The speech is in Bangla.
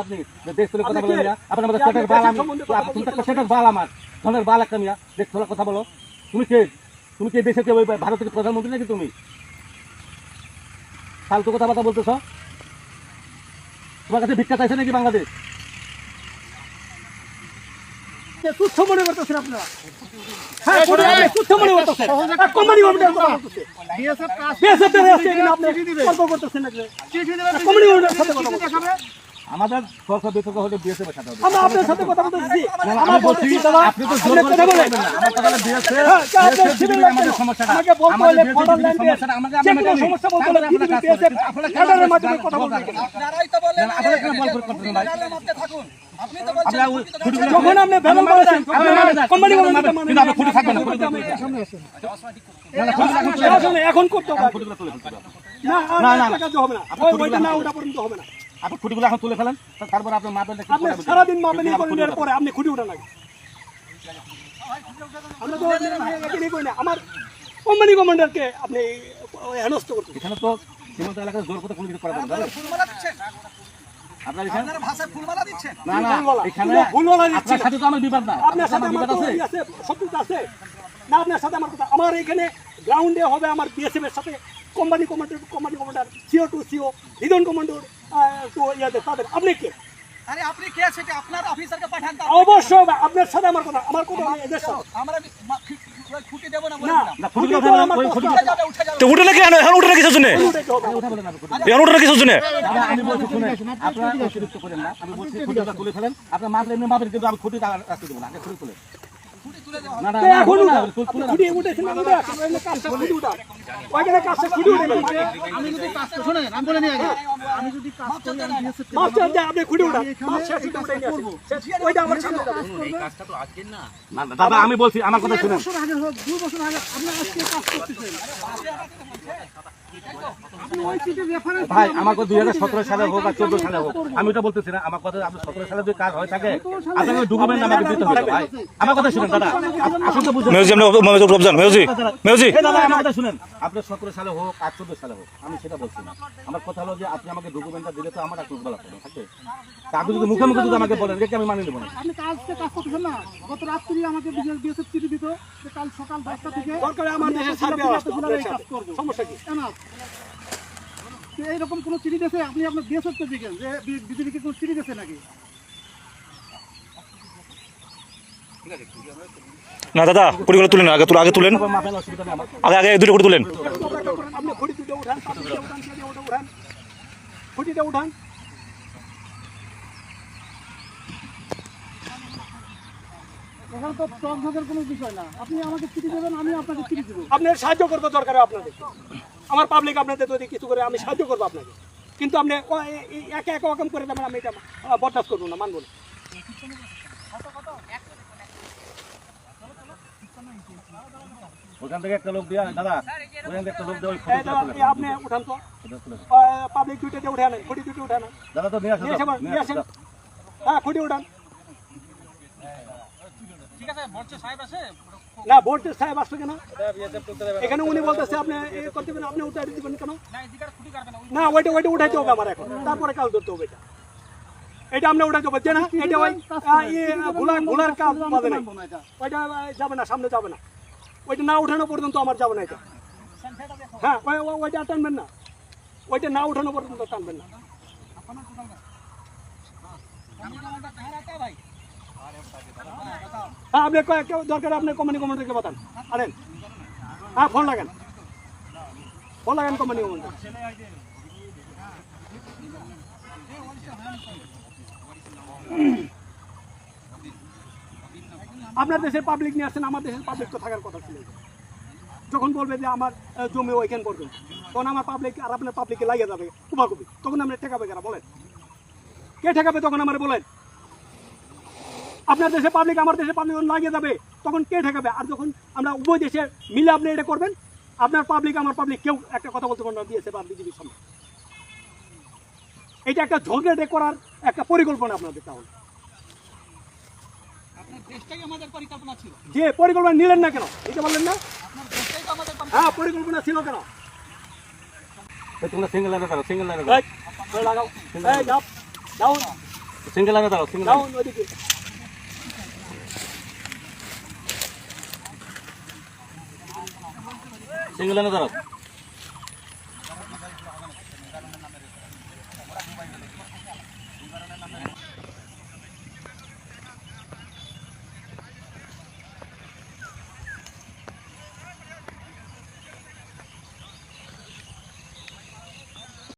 আপনি দেশ তুলে কথা বলেন না, আপনার মধ্যে সেটার বাল আমি, তুমি তো সেটার বাল আমার, ধনের বাল একটা মিয়া, দেশ তোলা কথা বলো। তুমি কে দেশে কে ওই ভারতের প্রধানমন্ত্রী নাকি তুমি? ফালতু কথাবার্তা বলতেছ? তোমার কাছে ভিক্ষা চাইছে নাকি বাংলাদেশ? তুচ্ছ মনে করতেছেন আপনারা? হ্যাঁ, তুচ্ছ মনে করতেছেন। কোম্পানি গভর্নমেন্টের কথা বলতেছে। বিএসএফ এর আছে কিনা আপনি তর্ক করতেছেন নাকি? কোম্পানি গভর্নমেন্টের সাথে কথা বলতেছে। আমাদের সরকার বিতর্ক হলে বিএসএফ এর সাথে হবে। আমরা আপনার সাথে কথা বলতেছি। আমি বলছি আপনি তো জোর করে কথা বলেন না। আমার কথা হলো বিএসএফ আমাদের সমস্যাটা। আমাকে বলতে হলে ফর্মাল সমস্যাটা আমাকে যে কোনো সমস্যা বলতে হলে বিএসএফ এর মাধ্যমে কথা বলতে হবে। আপনারাই তো বলেন আপনারা কেন বল করতেছেন ভাই? আপনারা মাপতে থাকুন। আপনি তো বলছেন যখন আপনি ভেজাল করেছেন কোম্পানি গভর্নমেন্ট কিন্তু আপনি ফুটে থাকবেন না, এখন করতে হবে। না না, না না, না কাজ হবে না। ওইটা না ওটা পর্যন্ত হবে না। আপনি খুঁটিগুলো এখন তুলে ফেলেন, তারপর আপনি মাপেন। আপনি সারাদিন মাপেন করেন, এর পরে আপনি খুঁটি উঠান আগে। আমরা তো এখানে কই না, আমার কোম্পানি কমান্ডারকে আপনি হেনস্থ করতেছেন। এখানে তো সীমান্ত এলাকায় জোর করে কোনো কিছু করা যাবে না। ফুলমালা দিচ্ছেন, আপনার এখানে আপনারা ভাষায় ফুলমালা দিচ্ছেন। না না, এখানে ভুলভাল দিচ্ছি আপনার সাথে তো আমার বিবাদ না। আপনার সাথে আমার বিবাদ আছে। আছে, শত্রুতা আছে না? আপনার সাথে আমার কথা, আমার এখানে গ্রাউন্ডে হবে আমার বিএসএফ এর সাথে company commander CO to CO reason commander তো ইয়াদের তাদের। আপনি কে? আরে আপনি কে সেটা আপনার অফিসারকে পাঠান তো। অবশ্যই আপনার সাথে আমার কথা এদের সাথে আমরা খুঁটি দেব না বলে না দিলাম। না, খুঁটিগুলো ফেলেন, ওই খুঁটিগুলো উঠে যাবে, উঠে যাবে। তো উঠে নাকি এখন উঠে না কিসের জন্য? এখন উঠে না কিসের জন্য? আমি বলছি শুনে আপনারা অতিরিক্ত করেন না। আমি বলছি খুঁটিগুলো তুলে ফেলেন, আপনার মাপলে এমনি মাপেন, কিন্তু আমি খুঁটি রাখতে দেবো না। আগে খুঁটি তুলে খুঁটি তুলে দেওয়া। না না তো এখন না, উঠা, তুলে না। খুঁটি উঠেছেন না, উঠে আসেন, ওইখানে কাজটা খুঁটি উঠা, ওইখানে কাজটা খুঁটি উঠে না। আমি যদি কাজ করি, শোনেন আমি বলে নিয়ে আগে, আমি যদি কাজ করি আমি বিএসএফ কে মাস্টার যে আপনি খুঁটি উঠান, মাস্টার খুঁটি উঠাই নিয়ে আসেন। ওইটা আমার সামনে যাবে। না, না, দাদা আমি বলছি আমার কথা শুনেন। বছর আগে হোক 2 বছর আগে আপনি আজকে কাজ করতেছেন, আপনি ওই সিটের রেফারেন্স ভাই আমার কথা 2017 সালে হোক আর 14 সালে হোক, আমি ওটা বলতেছি না। আমার কথা আপনি 17 সালে যদি কাজ হয়ে থাকে আপনাকে ডকুমেন্ট আমাকে দিতে হবে ভাই। আমার কথা শুনেন দাদা, আপনি তো বুঝেন। মিউজিয়াম রমজান মিউজিক এই দাদা আমার কথা শুনেন, আপনি 17 সালে হোক আর 14 সালে হোক, আমি সেটা বলছি না। আমার কথা হলো যে আপনি আমাকে ডকুমেন্টটা দিলে তো আমার একটু বলা হবে থাকে। তা আপনি যদি মুখে মুখে যদি আমাকে বলেন যে আমি মানিয়ে নেব না। আপনি কাজ করতেছেন না। গত রাত্রি আমাকে বিএসএফ চিঠি দিত যে কাল সকাল 10টা থেকে দরকার আমার দেশে সার্ভে আসতো, আপনার কাজ সাথে। করব। সমস্যা কি? এইরকম কোন চিঠি দিয়েছে আপনি আপনার বিএসএফ কে দিবেন যে বিজেপিকে কোন চিঠি দিয়েছে নাকি? না দাদা, কুড়িগুলো তুলেন, আগে তুলেন, মাপেন, অসুবিধা নেই আমার। আগে দুটো করে তুলেন। আপনি খুঁটি দুটো উঠান, পাঁচিলটা উঠান, সেটা ওটা উঠান, খুঁটিটা উঠান। এখানে তো টকঝকের কোনো বিষয় না, আপনি আমাকে চিঠি দেবেন, আমি আপনাকে চিঠি দেবো। আপনার সাহায্য করবো দরকার আপনাদের, আমার পাবলিক আপনাদের যদি কিছু করে আমি সাহায্য করবো আপনাকে, কিন্তু আপনি একে একে রকম করে দেবেন, আমি এটা বরদাস্ত করবো না, মানবো না। ওখান থেকে একটা লোক দিয়া দাদা, ওখান থেকে একটা লোক দিয়ে ওই এই ফটোটা দাদা, তুলে এই আপনি উঠান তো, পাবলিক দুইটাতে উঠে আনেন, খুঁটি দুটো উঠে আনেন, দাদা তো নিয়ে আসেন, নিয়ে আসেন, নিয়ে আসেন। হ্যাঁ, খুঁটি উঠান। ঠিক আছে, বর্ষে সাহেব আছে। না, বোর্ডের সাহেব আসবে কেন? এখানে উনি বলতেছে আপনি করতে পারেন, আপনি উঠাই দিবেন কেন? না এদিকে খুঁটি কাটবে না। না, ওইটা উঠাইতে হবে আমার এখন, তারপরে কাজ ধরতে হবে। এটা আপনি উঠাইতে হবে যে না, এটা ওই ঘোলার কাজ বাজে নাই, ওইটা যাবে না, সামনে যাবে না, ওইটা না উঠানো পর্যন্ত আমার যাবে না এটা। হ্যাঁ, ওইটা টানবেন না, ওইটা না উঠানো পর্যন্ত টানবেন না। হ্যাঁ, আপনি দরকার আপনি কোম্পানি কমান্ডারকে বাতান, আনেন। হ্যাঁ, ফোন লাগান কোম্পানি কমান্ডার। আপনার দেশের পাবলিক নিয়ে আসছেন, আমার দেশের পাবলিক তো থাকার কথা ছিল। যখন বলবে যে আমার জমি ওইখান পর্যন্ত, তখন আমার পাবলিক আর আপনার পাবলিকে লাগিয়ে যাবে কুমাকুবি, তখন আমরা ঠেকাবে কারা বলেন? কে ঠেকাবে তখন আমার বলেন? আপনার দেশে পাবলিক আমার দেশে পাবলিক লাগিয়ে যাবে, তখন কে ঠেকাবে? আর যখন আমরা উভয় দেশে মিলে আপনি এটা করবেন, আপনার পাবলিক আমার পাবলিক কেউ একটা কথা বলতে পারবে না দিয়েছে বা বিজেপির সামনে। এটা একটা ঝগড়া করার একটা পরিকল্পনা আপনাদের। তাহলে আপনার দেশটাই আমাদের পরিকল্পনা ছিল। যে পরিকল্পনা নিলেন না কেন? এটা বললেন না? আপনার দেশটাই তো আমাদের হ্যাঁ, পরিকল্পনা ছিল কেন? তোমরা সিঙ্গেল লাইনে করো, সিঙ্গেল লাইনে লাগাও, যাও, সিঙ্গেল লাইনে দাঁড়াও, সিঙ্গেল যাও লাইনে। ওইদিকে সিঙ্গেল লাইনে দাঁড়াও।